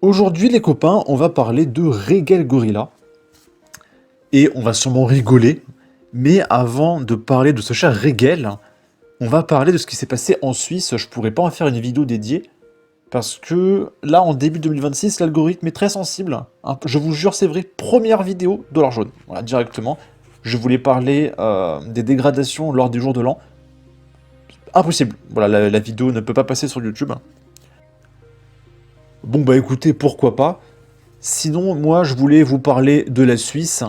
Aujourd'hui, les copains, on va parler de Regal Gorilla. Et on va sûrement rigoler. Mais avant de parler de ce cher Regal, on va parler de ce qui s'est passé en Suisse. Je pourrais pas en faire une vidéo dédiée. Parce que là, en début 2026, l'algorithme est très sensible. Hein, je vous jure, c'est vrai. Première vidéo de l'or jaune. Voilà, directement. Je voulais parler des dégradations lors des jours de l'an. Impossible. Voilà, la vidéo ne peut pas passer sur YouTube. Bon bah écoutez, pourquoi pas. Sinon, moi, je voulais vous parler de la Suisse.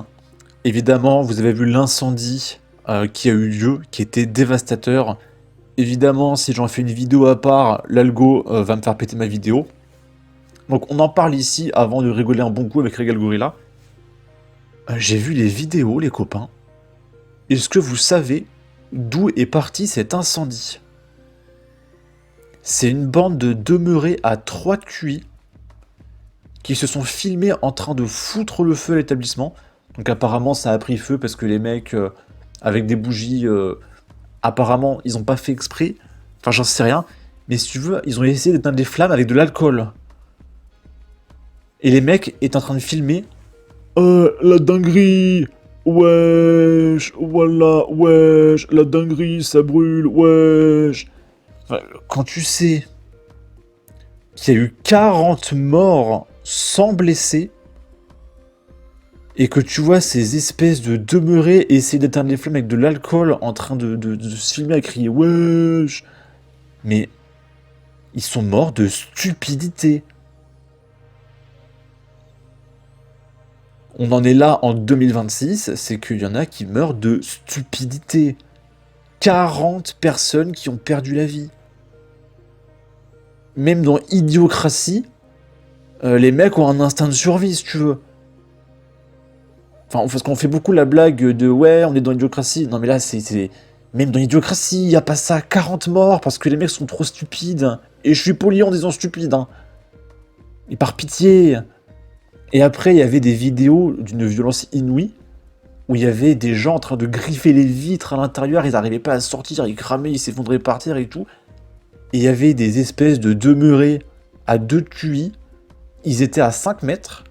Évidemment, vous avez vu l'incendie qui a eu lieu, qui était dévastateur. Évidemment, si j'en fais une vidéo à part, l'algo va me faire péter ma vidéo. Donc on en parle ici avant de rigoler un bon coup avec Regal Gorilla. J'ai vu les vidéos, les copains. Est-ce que vous savez d'où est parti cet incendie? C'est une bande de demeurés à 3 QI qui se sont filmés en train de foutre le feu à l'établissement. Donc apparemment ça a pris feu parce que les mecs avec des bougies, apparemment ils ont pas fait exprès. Enfin j'en sais rien. Mais si tu veux, ils ont essayé d'éteindre les flammes avec de l'alcool. Et les mecs étaient en train de filmer. La dinguerie. Wesh, voilà, wesh, la dinguerie, ça brûle, wesh. Enfin, quand tu sais qu'il y a eu 40 morts sans blessés, et que tu vois ces espèces de demeurés essayer d'éteindre les flammes avec de l'alcool en train de se filmer à crier wesh, mais ils sont morts de stupidité. On en est là en 2026, c'est qu'il y en a qui meurent de stupidité. 40 personnes qui ont perdu la vie. Même dans Idiocratie, les mecs ont un instinct de survie, si tu veux. Enfin, parce qu'on fait beaucoup la blague de ouais, on est dans Idiocratie. Non, mais là, c'est. Même dans Idiocratie, il n'y a pas ça, 40 morts parce que les mecs sont trop stupides. Et je suis poli en disant stupide. Hein. Et par pitié. Et après, il y avait des vidéos d'une violence inouïe où il y avait des gens en train de griffer les vitres à l'intérieur. Ils n'arrivaient pas à sortir, ils cramaient, ils s'effondraient par terre et tout. Et il y avait des espèces de demeurés à 2 QI. Ils étaient à 5 mètres.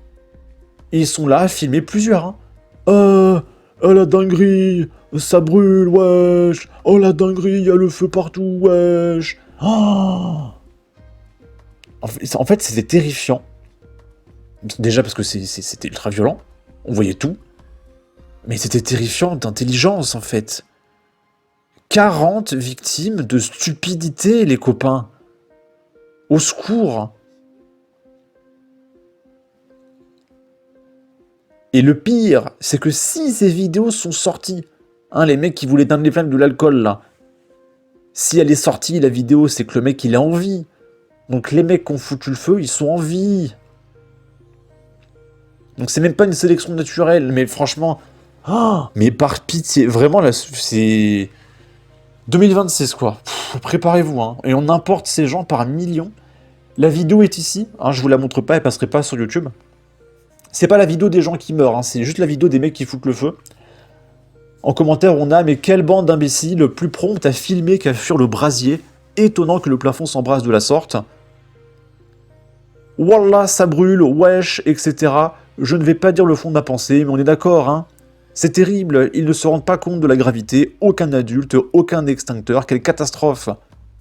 Et ils sont là à filmer plusieurs. Hein. Oh la dinguerie, ça brûle, wesh. Oh la dinguerie, il y a le feu partout, wesh. Oh en fait, c'était terrifiant. Déjà parce que c'était ultra violent. On voyait tout. Mais c'était terrifiant d'intelligence, en fait. 40 victimes de stupidité, les copains. Au secours. Et le pire, c'est que si ces vidéos sont sorties, hein, les mecs qui voulaient éteindre les flammes de l'alcool, là, si elle est sortie, la vidéo, c'est que le mec, il est en vie. Donc les mecs qui ont foutu le feu, ils sont en vie. Donc c'est même pas une sélection naturelle, mais franchement... Oh, mais par pitié, vraiment, là, c'est... 2026, quoi. Préparez-vous, hein. Et on importe ces gens par millions. La vidéo est ici, hein, je vous la montre pas, elle passerait pas sur YouTube. C'est pas la vidéo des gens qui meurent, hein, c'est juste la vidéo des mecs qui foutent le feu. En commentaire, on a « Mais quelle bande d'imbéciles, plus prompte à filmer qu'à fuir le brasier. Étonnant que le plafond s'embrase de la sorte. Wallah, ça brûle, wesh, etc. Je ne vais pas dire le fond de ma pensée, mais on est d'accord, hein. C'est terrible, ils ne se rendent pas compte de la gravité, aucun adulte, aucun extincteur, quelle catastrophe.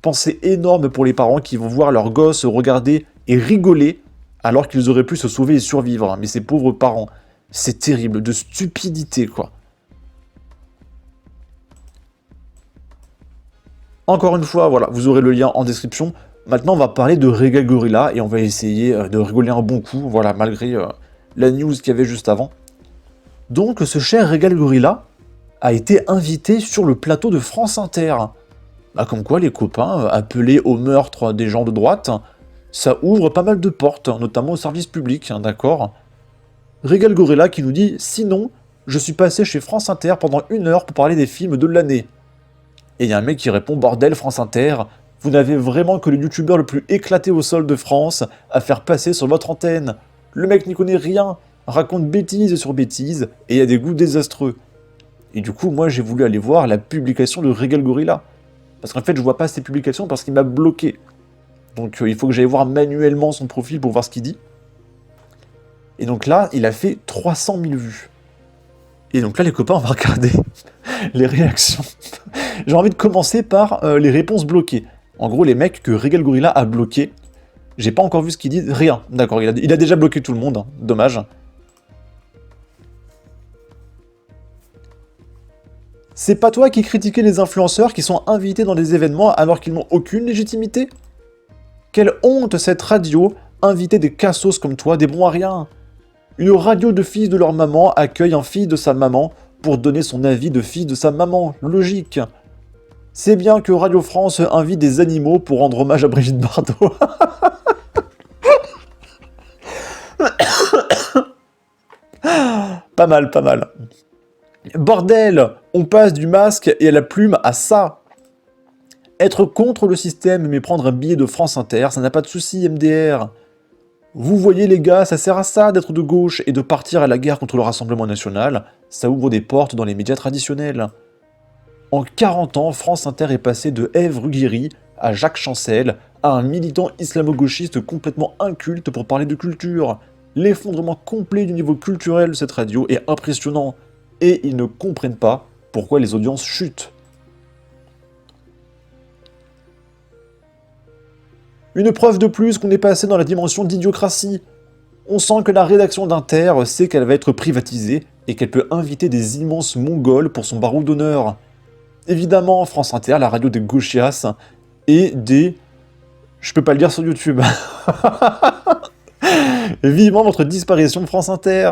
Pensée énorme pour les parents qui vont voir leurs gosses regarder et rigoler alors qu'ils auraient pu se sauver et survivre. Mais ces pauvres parents, c'est terrible, de stupidité, quoi. Encore une fois, voilà, vous aurez le lien en description. Maintenant, on va parler de Regal Gorilla et on va essayer de rigoler un bon coup, voilà, malgré la news qu'il y avait juste avant. Donc, ce cher Regal Gorilla a été invité sur le plateau de France Inter. Bah, comme quoi, les copains, appelés au meurtre des gens de droite, ça ouvre pas mal de portes, notamment au service public, hein, d'accord. Regal Gorilla qui nous dit « Sinon, je suis passé chez France Inter pendant 1 heure pour parler des films de l'année. » Et il y a un mec qui répond « Bordel, France Inter, vous n'avez vraiment que le youtubeur le plus éclaté au sol de France à faire passer sur votre antenne. Le mec n'y connaît rien, raconte bêtises sur bêtises, et il a des goûts désastreux. » Et du coup, moi, j'ai voulu aller voir la publication de Regal Gorilla. Parce qu'en fait, je vois pas ces publications parce qu'il m'a bloqué. Donc, il faut que j'aille voir manuellement son profil pour voir ce qu'il dit. Et donc là, il a fait 300 000 vues. Et donc là, les copains, on va regarder les réactions. J'ai envie de commencer par les réponses bloquées. En gros, les mecs que Regal Gorilla a bloqués. J'ai pas encore vu ce qu'ils disent. Rien. D'accord, il a déjà bloqué tout le monde. Hein. Dommage. C'est pas toi qui critiquais les influenceurs qui sont invités dans des événements alors qu'ils n'ont aucune légitimité? Quelle honte cette radio, inviter des cassos comme toi, des bons à rien. Une radio de fils de leur maman accueille un fils de sa maman pour donner son avis de fils de sa maman. Logique. C'est bien que Radio France invite des animaux pour rendre hommage à Brigitte Bardot. Pas mal, pas mal. Bordel, on passe du masque et à la plume à ça. Être contre le système mais prendre un billet de France Inter, ça n'a pas de souci, MDR. Vous voyez les gars, ça sert à ça d'être de gauche et de partir à la guerre contre le Rassemblement National. Ça ouvre des portes dans les médias traditionnels. En 40 ans, France Inter est passé de Ève Ruggieri à Jacques Chancel, à un militant islamo-gauchiste complètement inculte pour parler de culture. L'effondrement complet du niveau culturel de cette radio est impressionnant. Et ils ne comprennent pas pourquoi les audiences chutent. Une preuve de plus qu'on est passé dans la dimension d'idiocratie. On sent que la rédaction d'Inter sait qu'elle va être privatisée et qu'elle peut inviter des immenses mongols pour son barreau d'honneur. Évidemment, France Inter, la radio des gauchias, et des... Je peux pas le dire sur YouTube. Vivement votre disparition de France Inter.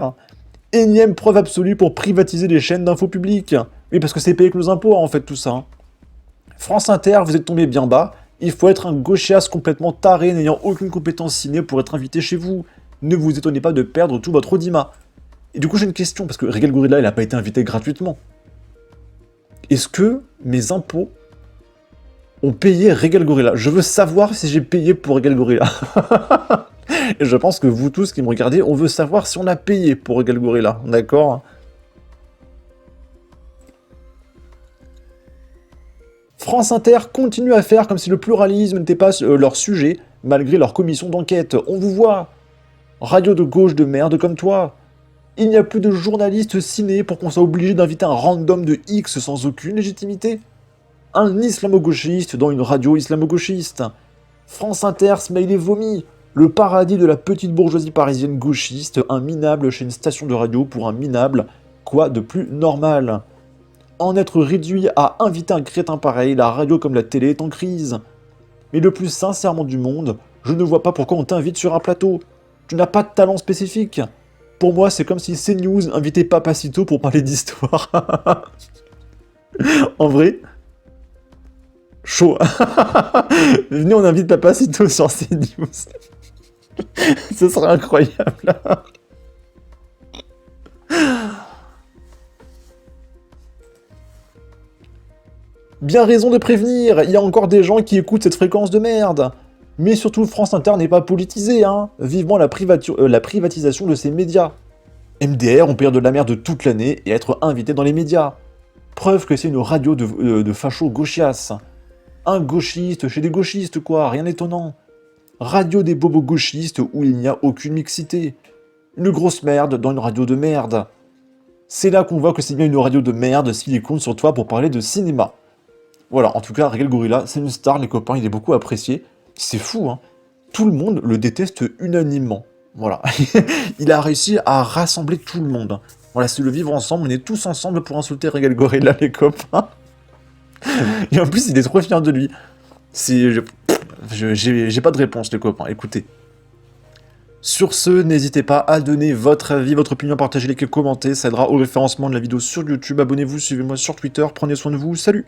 Énième preuve absolue pour privatiser les chaînes d'info publiques. Oui, parce que c'est payé avec nos impôts, en fait, tout ça. France Inter, vous êtes tombé bien bas. Il faut être un gauchias complètement taré, n'ayant aucune compétence ciné pour être invité chez vous. Ne vous étonnez pas de perdre tout votre audimat. Et du coup, j'ai une question, parce que Regal Gorilla, il n'a pas été invité gratuitement. Est-ce que mes impôts ont payé Regal Gorilla? Je veux savoir si j'ai payé pour Regal Gorilla. Et je pense que vous tous qui me regardez, on veut savoir si on a payé pour Regal Gorilla, d'accord? France Inter continue à faire comme si le pluralisme n'était pas leur sujet, malgré leur commission d'enquête. On vous voit. Radio de gauche de merde comme toi. Il n'y a plus de journalistes ciné pour qu'on soit obligé d'inviter un random de X sans aucune légitimité. Un islamo-gauchiste dans une radio islamo-gauchiste. France Inter, smiley vomi. Le paradis de la petite bourgeoisie parisienne gauchiste, un minable chez une station de radio pour un minable. Quoi de plus normal? En être réduit à inviter un crétin pareil, la radio comme la télé est en crise. Mais le plus sincèrement du monde, je ne vois pas pourquoi on t'invite sur un plateau. Tu n'as pas de talent spécifique. Pour moi, c'est comme si CNews invitait Papacito pour parler d'histoire. En vrai, chaud. Venez, on invite Papacito sur CNews. Ce serait incroyable. Bien raison de prévenir, il y a encore des gens qui écoutent cette fréquence de merde. Mais surtout, France Inter n'est pas politisée, hein. Vivement la privatisation de ces médias. MDR, on perd de la merde toute l'année et être invité dans les médias. Preuve que c'est une radio de fachos gauchias. Un gauchiste chez des gauchistes, quoi, rien d'étonnant. Radio des bobos gauchistes où il n'y a aucune mixité. Une grosse merde dans une radio de merde. C'est là qu'on voit que c'est bien une radio de merde s'il compte sur toi pour parler de cinéma. Voilà, en tout cas, Regal Gorilla, c'est une star, les copains, il est beaucoup apprécié. C'est fou, hein. Tout le monde le déteste unanimement. Voilà. Il a réussi à rassembler tout le monde. Voilà, c'est le vivre ensemble, on est tous ensemble pour insulter Regal Gorilla, les copains. Et en plus, il est trop fier de lui. J'ai pas de réponse, les copains, écoutez. Sur ce, n'hésitez pas à donner votre avis, votre opinion, partagez-les, commenter, ça aidera au référencement de la vidéo sur YouTube. Abonnez-vous, suivez-moi sur Twitter, prenez soin de vous, salut!